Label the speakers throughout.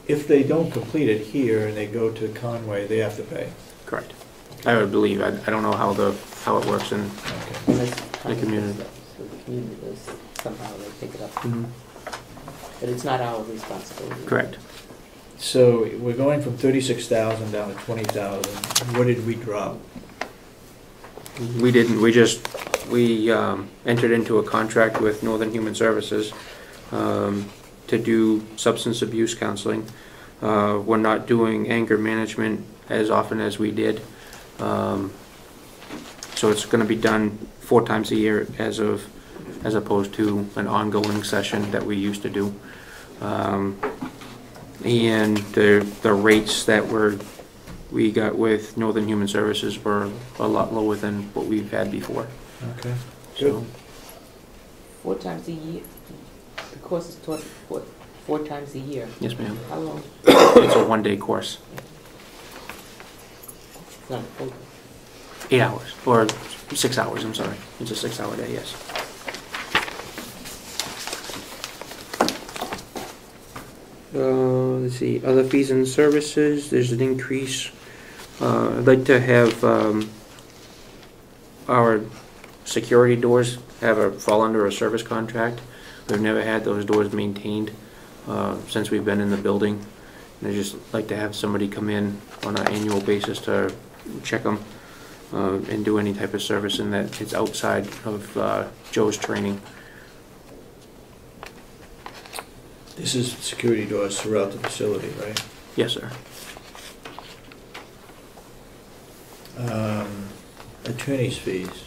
Speaker 1: if they don't complete it here and they go to Conway, they have to pay.
Speaker 2: Correct. I would believe. I don't know how it works in
Speaker 1: Okay.
Speaker 2: the community.
Speaker 3: So the community does, somehow they pick it up.
Speaker 2: Mm-hmm.
Speaker 3: But it's not our responsibility.
Speaker 2: Correct.
Speaker 1: So we're going from 36,000 down to 20,000. What did we drop?
Speaker 2: We didn't. We entered into a contract with Northern Human Services to do substance abuse counseling. We're not doing anger management as often as we did. So it's going to be done 4 times a year as opposed to an ongoing session that we used to do. And the rates that we got with Northern Human Services were a lot lower than what we've had before.
Speaker 1: Okay, good.
Speaker 2: So
Speaker 3: 4 times a year. The course is taught 4 times a year.
Speaker 2: yes, ma'am.
Speaker 3: How long?
Speaker 2: It's a 1-day course.
Speaker 3: It's not a full day.
Speaker 2: 8 hours, or 6 hours, I'm sorry. It's a 6-hour day, yes. Let's see, other fees and services, there's an increase. I'd like to have our security doors fall under a service contract. We've never had those doors maintained since we've been in the building. And I'd just like to have somebody come in on an annual basis to check them and do any type of service in that it's outside of Joe's training.
Speaker 1: This is security doors throughout the facility, right?
Speaker 2: Yes, sir.
Speaker 1: Attorney's fees.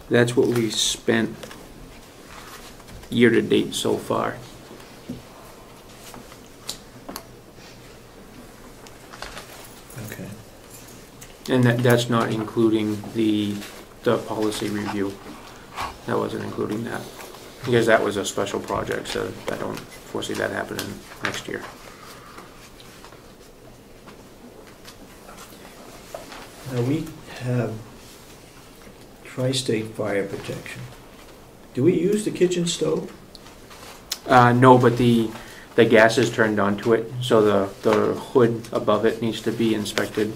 Speaker 2: That's what we spent year to date so far.
Speaker 1: Okay.
Speaker 2: And that's not including the policy review. That wasn't including that. Because that was a special project, so I don't foresee that happening next year.
Speaker 1: Now we have tri-state fire protection. Do we use the kitchen stove?
Speaker 2: No, but the gas is turned onto it, so the hood above it needs to be inspected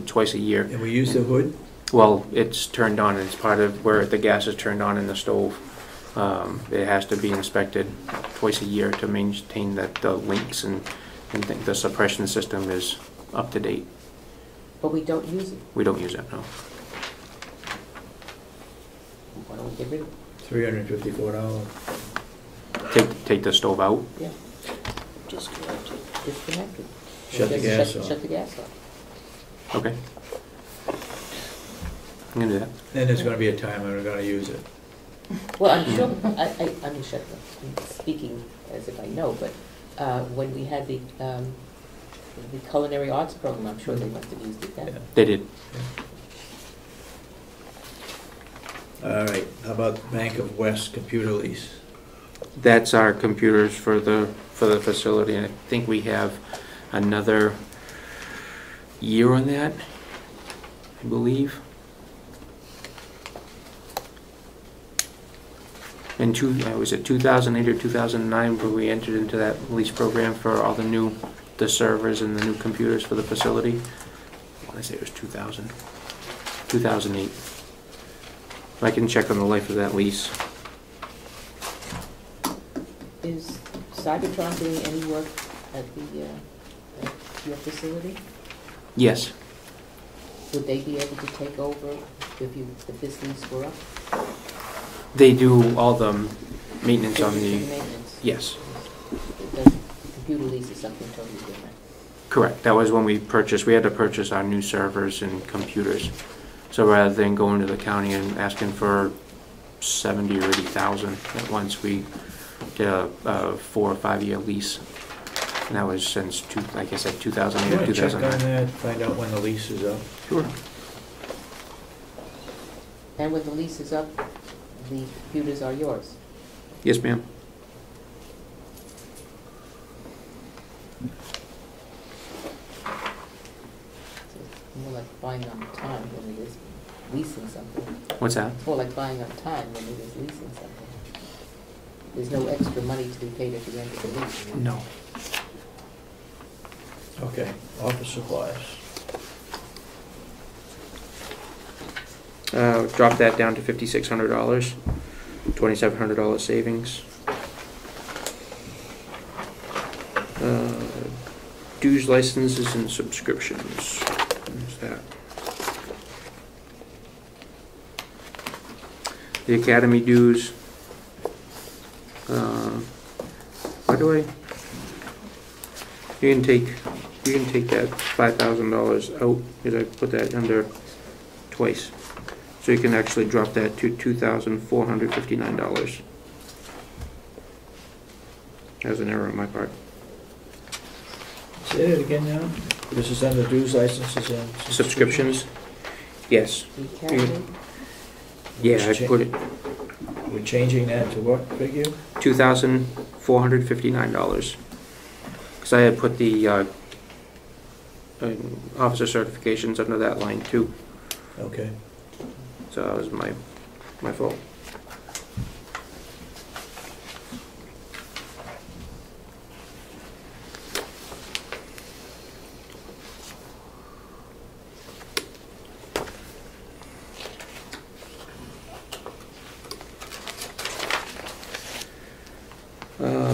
Speaker 2: twice a year.
Speaker 1: And we use the hood?
Speaker 2: Well, it's turned on, and it's part of where the gas is turned on in the stove. It has to be inspected twice a year to maintain that the links and the suppression system is up to date.
Speaker 3: But we don't use it.
Speaker 2: We don't use it, no.
Speaker 3: Why don't we get rid of it?
Speaker 1: $354.
Speaker 2: Take the stove out.
Speaker 3: Yeah.
Speaker 4: Disconnect it.
Speaker 3: Disconnect it.
Speaker 1: Shut the gas off.
Speaker 3: Shut the gas off.
Speaker 2: Okay. I'm gonna do that.
Speaker 1: Then there's gonna be a time when we're gonna use it.
Speaker 3: Well, I'm sure, I mean, I'm speaking as if I know, but when we had the culinary arts program, I'm sure they must have used it then.
Speaker 1: Yeah.
Speaker 2: They did.
Speaker 1: All right, how about Bank of West computer lease?
Speaker 2: That's our computers for the facility, and I think we have another year on that, I believe. In was it 2008 or 2009 where we entered into that lease program for all the servers and the new computers for the facility? I want to say it was 2008. I can check on the life of that lease.
Speaker 3: Is Cybertron doing any work at your facility?
Speaker 2: Yes.
Speaker 3: Would they be able to take over if this lease were up?
Speaker 2: They do all the maintenance on the...
Speaker 3: Maintenance.
Speaker 2: Yes.
Speaker 3: The computer lease is something totally different.
Speaker 2: Correct. That was when we had to purchase our new servers and computers. So rather than going to the county and asking for 70 or 80,000 at once, we did a 4 or 5 year lease. And that was since, like I said, 2008 or 2009.
Speaker 1: Check on that, find out when the lease is up.
Speaker 2: Sure.
Speaker 3: And when the lease is up, the computers are yours.
Speaker 2: Yes, ma'am.
Speaker 3: So it's more like buying on time than it is leasing something.
Speaker 2: What's that?
Speaker 3: It's more like buying on time than it is leasing something. There's no extra money to be paid at the end of the lease.
Speaker 2: No.
Speaker 1: Okay, office supplies.
Speaker 2: Drop that down to $5,600, $2,700 savings. Dues, licenses, and subscriptions. What's that? The academy dues. Why do I? You can take that $5,000 out because I put that under twice. So you can actually drop that to $2,459. That was an error on my part.
Speaker 1: Say it again now. This is under dues, licenses, and
Speaker 2: Subscriptions? Yes.
Speaker 3: The academy,
Speaker 2: Yeah, I put it
Speaker 1: We're changing that to what figure?
Speaker 2: $2,459. Because I had put the officer certifications under that line too.
Speaker 1: Okay.
Speaker 2: So that was my fault.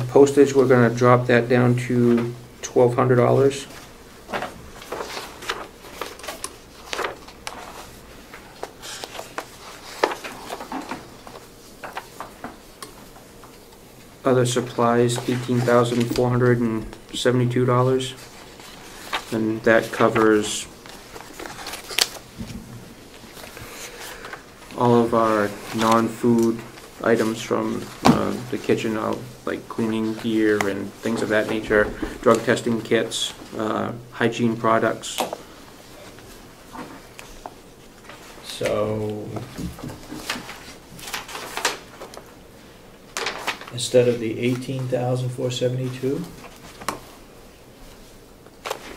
Speaker 2: Postage, we're gonna drop that down to $1,200. Other supplies, $18,472, and that covers all of our non-food items from the kitchen, like cleaning gear and things of that nature, drug testing kits, hygiene products.
Speaker 1: So instead of the 18,472?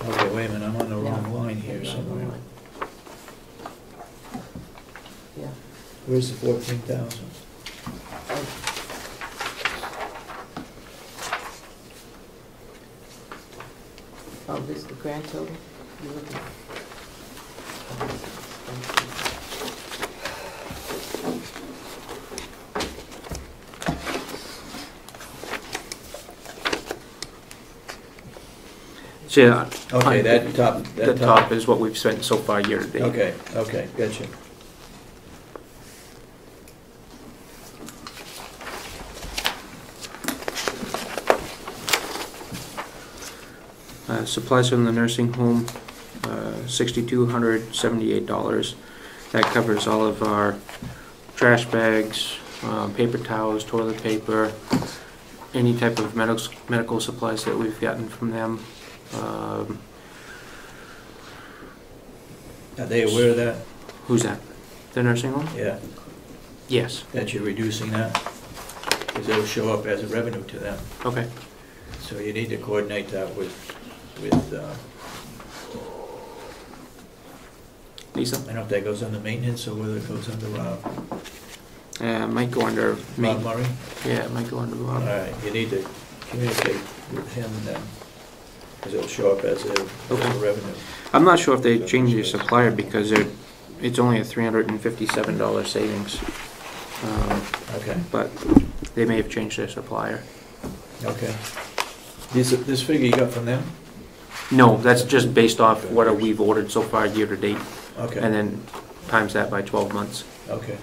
Speaker 1: Okay, wait a minute, I'm on the wrong line here somewhere.
Speaker 3: yeah.
Speaker 1: Where's the 14,000?
Speaker 3: Oh, this is the grand total? You're looking.
Speaker 2: So yeah,
Speaker 1: Okay, that
Speaker 2: the top is what we've spent so far year to date.
Speaker 1: Okay, gotcha.
Speaker 2: Supplies from the nursing home, $6,278. That covers all of our trash bags, paper towels, toilet paper, any type of medical supplies that we've gotten from them.
Speaker 1: Are they aware of that?
Speaker 2: Who's that? The nursing home?
Speaker 1: Yeah,
Speaker 2: Yes.
Speaker 1: that you're reducing that? Because it'll show up as a revenue to them.
Speaker 2: Okay.
Speaker 1: So you need to coordinate that with
Speaker 2: Lisa?
Speaker 1: I don't know if that goes under maintenance or whether it goes under
Speaker 2: It might go under me.
Speaker 1: Rob Murray.
Speaker 2: Yeah, it might go under
Speaker 1: All
Speaker 2: Rob.
Speaker 1: right, you need to communicate with him then, because it'll show up as a revenue.
Speaker 2: I'm not sure if they changed the supplier because it's only a $357 savings.
Speaker 1: Okay,
Speaker 2: But they may have changed their supplier.
Speaker 1: okay. This figure you got from them?
Speaker 2: No, that's just based off what we've ordered so far year to date,
Speaker 1: Okay.
Speaker 2: and then times that by 12 months.
Speaker 1: Okay.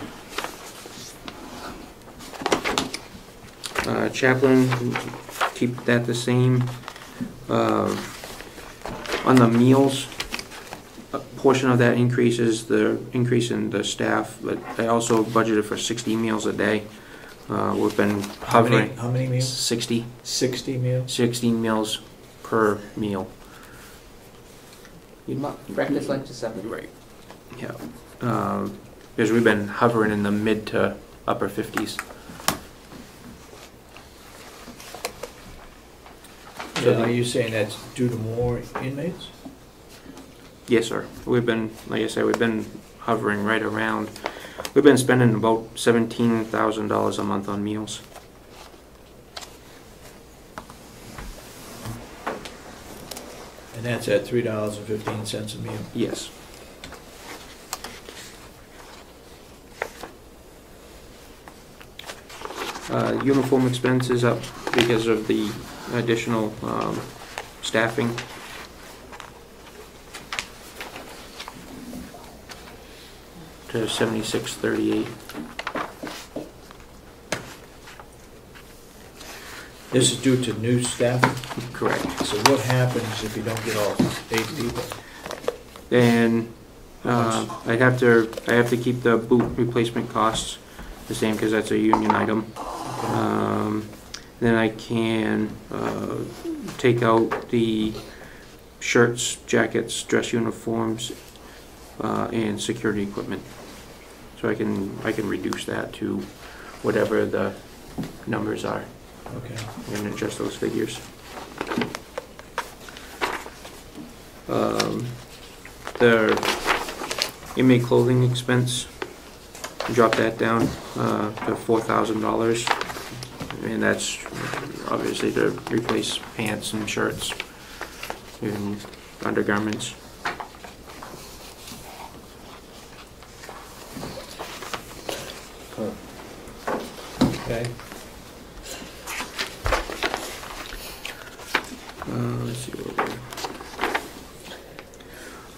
Speaker 2: Chaplain, keep that the same. On the meals, a portion of that increase is the increase in the staff, but I also budgeted for 60 meals a day. We've been hovering.
Speaker 1: How many meals?
Speaker 2: 60.
Speaker 1: 60 meals?
Speaker 2: 16 meals per meal.
Speaker 3: Breakfast, lunch, and supper.
Speaker 2: Right. Yeah. Because we've been hovering in the mid to upper 50s.
Speaker 1: So are you saying that's due to more inmates?
Speaker 2: Yes, sir. We've been, like I said, we've been hovering right around. We've been spending about $17,000 a month on meals.
Speaker 1: And that's at $3.15 a meal.
Speaker 2: Yes. Uniform expenses up because of the additional staffing. To $76.38.
Speaker 1: This is due to new staff.
Speaker 2: Correct.
Speaker 1: So what happens if you don't get all 8 people?
Speaker 2: Then I have to keep the boot replacement costs the same because that's a union item. Then I can take out the shirts, jackets, dress uniforms, and security equipment. So I can reduce that to whatever the numbers are.
Speaker 1: Okay.
Speaker 2: I'm going to adjust those figures. The inmate clothing expense, drop that down to $4,000, and that's obviously to replace pants and shirts and undergarments.
Speaker 1: Okay.
Speaker 2: Let's see what we're...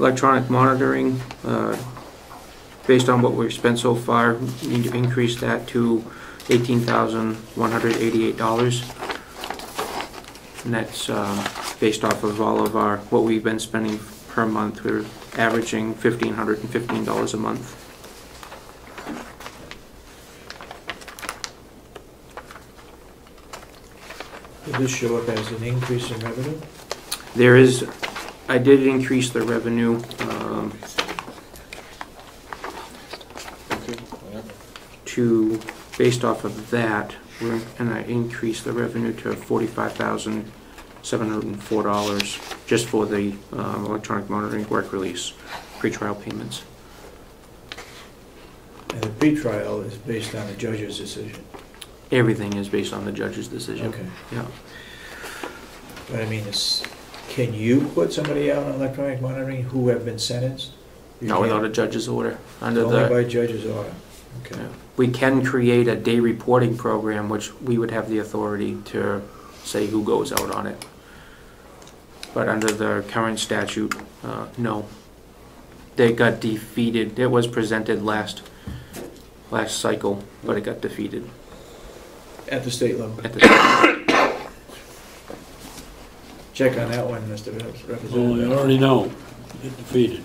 Speaker 2: Electronic monitoring, based on what we've spent so far, we need to increase that to $18,188. And that's based off of all of what we've been spending per month. We're averaging $1,515 a month.
Speaker 1: Will this show up as an increase in revenue?
Speaker 2: There is, I did increase the revenue to, based off of that, and I increased the revenue to $45,704 just for the electronic monitoring work release pretrial payments.
Speaker 1: And the pretrial is based on the judge's decision?
Speaker 2: Everything is based on the judge's decision.
Speaker 1: Okay.
Speaker 2: Yeah.
Speaker 1: But I mean, can you put somebody out on electronic monitoring who have been sentenced?
Speaker 2: No, without a judge's order.
Speaker 1: Only by judge's order. Okay.
Speaker 2: Yeah. We can create a day reporting program, which we would have the authority to say who goes out on it. But under the current statute, no. They got defeated. It was presented last cycle, but it got defeated.
Speaker 1: At the state level?
Speaker 2: At the state.
Speaker 1: Check on that one, Mr. Representative.
Speaker 5: Well, you already know, get defeated.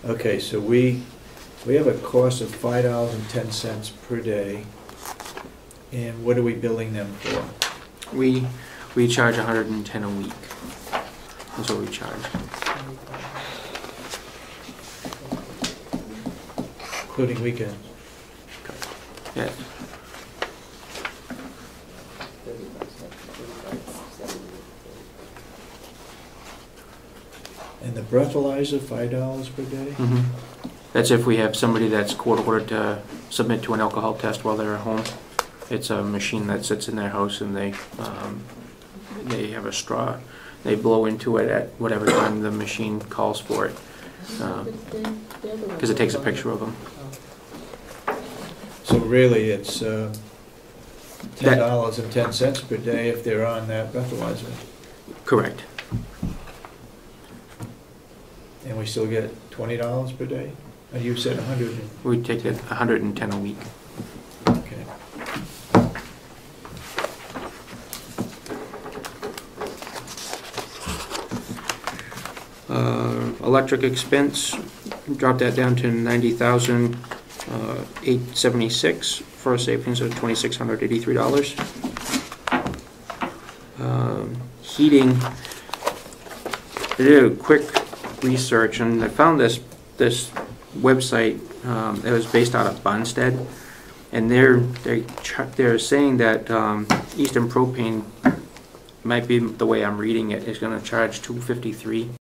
Speaker 1: Okay, so we have a cost of $5.10 per day, and what are we billing them for?
Speaker 2: We charge $110 a week. That's what we charge.
Speaker 1: Including weekends?
Speaker 2: Yes.
Speaker 1: And the breathalyzer, $5 per day?
Speaker 2: Mm-hmm. That's if we have somebody that's court ordered to submit to an alcohol test while they're at home. It's a machine that sits in their house, and they have a straw. They blow into it at whatever time the machine calls for it, because it takes a picture of them.
Speaker 1: So really, it's $10.10 per day if they're on that breathalyzer.
Speaker 2: Correct.
Speaker 1: And we still get $20 per day? And you said 100?
Speaker 2: We take it $110 a week.
Speaker 1: Okay.
Speaker 2: Electric expense, drop that down to $90,876 for a savings of $2,683. Heating, I did a quick research and I found this website that was based out of Bunstead, and they're saying that Eastern Propane might be the way I'm reading it, is gonna charge $253